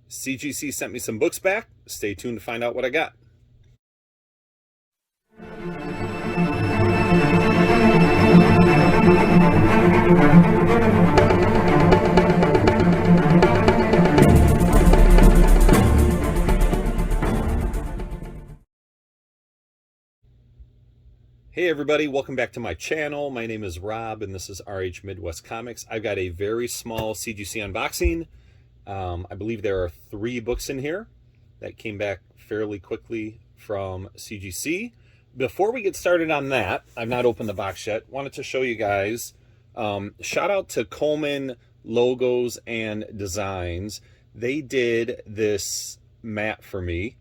CGC sent me some books back. Stay tuned to find out what I got. Hey everybody, welcome back to my channel. My name is Rob and this is RH Midwest Comics. I've got a very small CGC unboxing. I believe there are 3 books in here that came back fairly quickly from CGC. Before we get started on that, I've not opened the box yet. Wanted to show you guys, shout out to Coleman Logos and Designs. They did this mat for me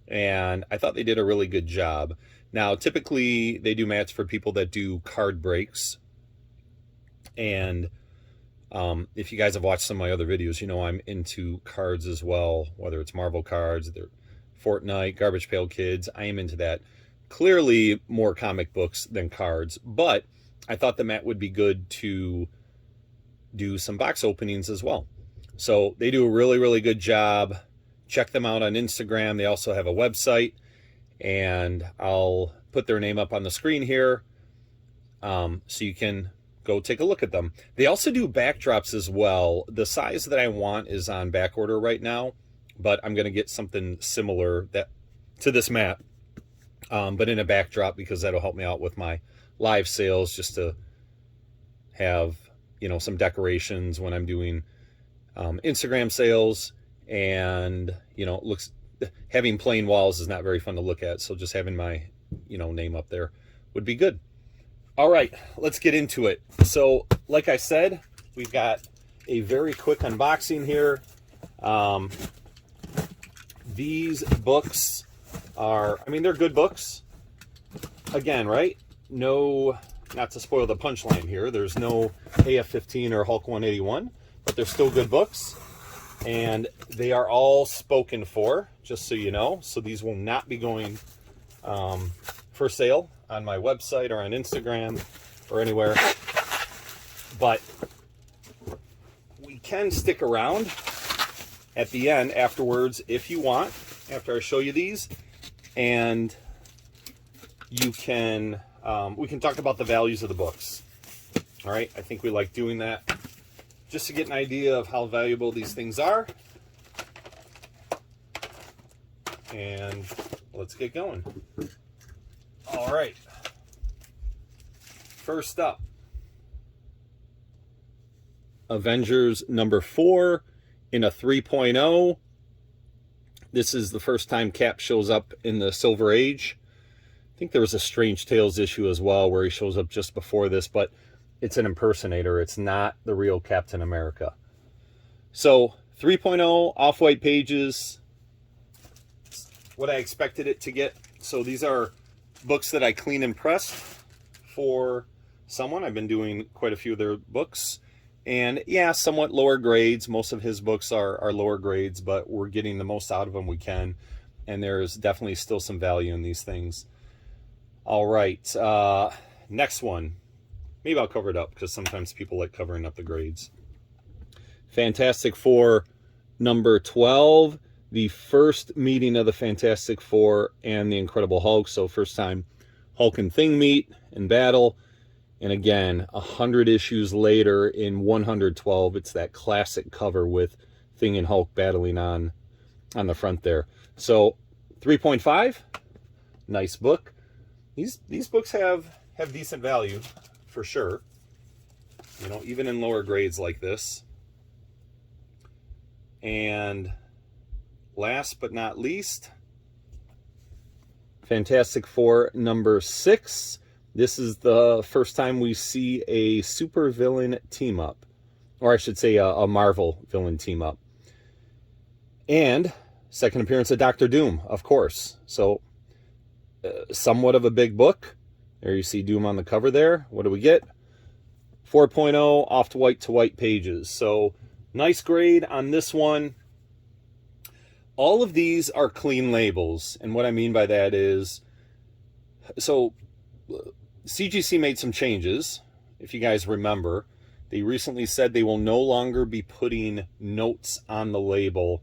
and I thought they did a really good job. Now, typically they do mats for people that do card breaks. And if you guys have watched some of my other videos, you know I'm into cards as well, whether it's Marvel cards, they're Fortnite, Garbage Pail Kids. I am into that. Clearly more comic books than cards, but I thought the mat would be good to do some box openings as well. So they do a really, really good job. Check them out on Instagram. They also have a website, and I'll put their name up on the screen here so you can go take a look at them. They also do backdrops as well. The size that I want is on back order right now, but I'm going to get something similar to this mat, but in a backdrop, because that'll help me out with my live sales, just to have, you know, some decorations when I'm doing Instagram sales. And, you know, having plain walls is not very fun to look at, so just having my, you know, name up there would be good. All right, let's get into it. So, like I said, we've got a very quick unboxing here. These books are, I mean, they're good books. Again, right? No, not to spoil the punchline here, there's no AF-15 or Hulk 181, but they're still good books. And they are all spoken for, just so you know. So these will not be going for sale on my website or on Instagram or anywhere. But we can stick around at the end afterwards if you want, after I show you these. And you can, we can talk about the values of the books. All right, I think we like doing that, just to get an idea of how valuable these things are. And let's get going. All right. First up, Avengers number 4 in a 3.0. This is the first time Cap shows up in the Silver Age. I think there was a Strange Tales issue as well where he shows up just before this, but it's an impersonator. It's not the real Captain America. So 3.0 off-white pages, what I expected it to get. So these are books that I clean and pressed for someone. I've been doing quite a few of their books. And yeah, somewhat lower grades. Most of his books are lower grades, but we're getting the most out of them we can. And there's definitely still some value in these things. All right, next one. Maybe I'll cover it up because sometimes people like covering up the grades. Fantastic Four number 12. The first meeting of the Fantastic Four and the Incredible Hulk. So first time Hulk and Thing meet in battle. And again, 100 issues later in 112, it's that classic cover with Thing and Hulk battling on the front there. So 3.5, nice book. These books have decent value, for sure, you know, even in lower grades like this. And last but not least, Fantastic Four number 6. This is the first time we see a super villain team up, or I should say a Marvel villain team up. And second appearance of Doctor Doom, of course. So somewhat of a big book. There you see Doom on the cover there. What do we get? 4.0 off to white pages. So nice grade on this one. All of these are clean labels. And what I mean by that is, so CGC made some changes. If you guys remember, they recently said they will no longer be putting notes on the label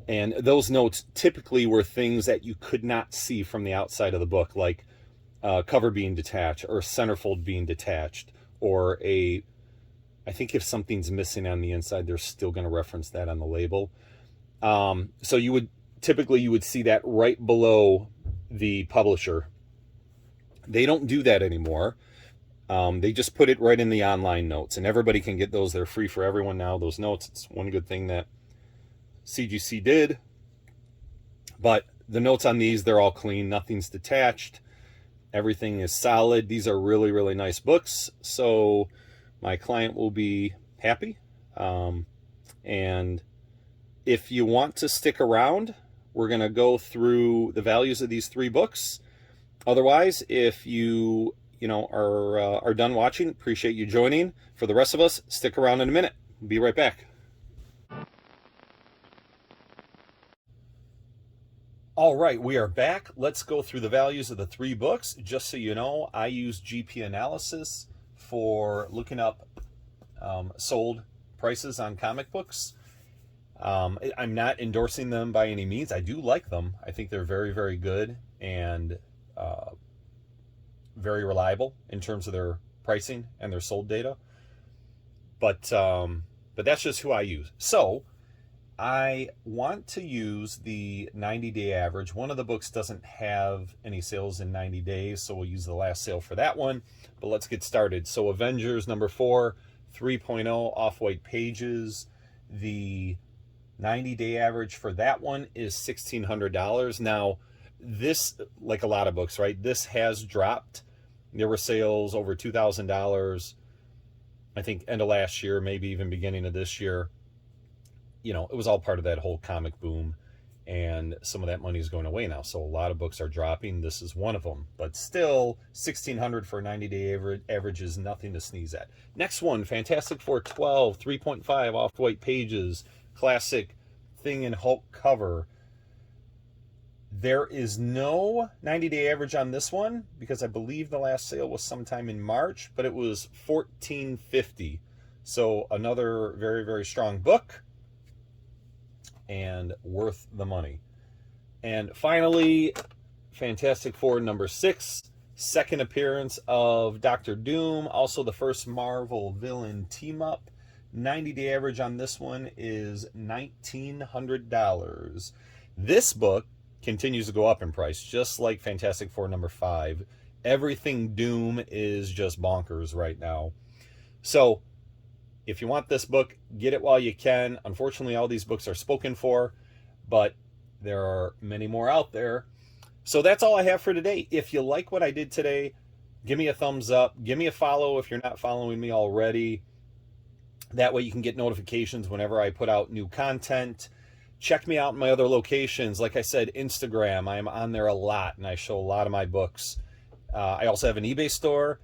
And those notes typically were things that you could not see from the outside of the book, like cover being detached or centerfold being detached, or I think if something's missing on the inside, they're still going to reference that on the label. So you would see that right below the publisher. They don't do that anymore. They just put it right in the online notes, and everybody can get those. They're free for everyone now, those notes. It's one good thing that CGC did. But the notes on these, they're all clean. Nothing's detached. Everything is solid. These are really, really nice books. So my client will be happy. And if you want to stick around, we're going to go through the values of these 3 books. Otherwise, if you are done watching, appreciate you joining. For the rest of us, stick around in a minute. Be right back. All right, we are back. Let's go through the values of the 3 books. Just so you know, I use GP analysis for looking up sold prices on comic books. I'm not endorsing them by any means. I do like them. I think they're very, very good and very reliable in terms of their pricing and their sold data. But that's just who I use. So I want to use the 90-day average. One of the books doesn't have any sales in 90 days, so we'll use the last sale for that one. But let's get started. So Avengers number 4, 3.0 off-white pages. The 90-day average for that one is $1,600. Now, this, like a lot of books, right, this has dropped. There were sales over $2,000, I think, end of last year, maybe even beginning of this year. It was all part of that whole comic boom, and some of that money is going away now. So a lot of books are dropping. This is one of them. But still, $1,600 for a 90-day average is nothing to sneeze at. Next one, Fantastic Four 12, 3.5 off-white pages, classic Thing and Hulk cover. There is no 90-day average on this one because I believe the last sale was sometime in March, but it was $14.50. So another very, very strong book and worth the money. And finally, Fantastic Four number 6, second appearance of Dr. Doom, also the first Marvel villain team-up. 90-day average on this one is $1,900. This book continues to go up in price, just like Fantastic Four number 5. Everything Doom is just bonkers right now. So if you want this book, get it while you can. Unfortunately, all these books are spoken for, but there are many more out there. So that's all I have for today. If you like what I did today, give me a thumbs up. Give me a follow if you're not following me already. That way you can get notifications whenever I put out new content. Check me out in my other locations. Like I said, Instagram, I am on there a lot, and I show a lot of my books. I also have an eBay store,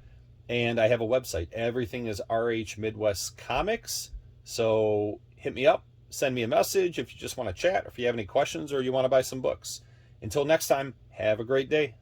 and I have a website. Everything is RH Midwest Comics. So hit me up, send me a message if you just want to chat, or if you have any questions or you want to buy some books. Until next time, have a great day.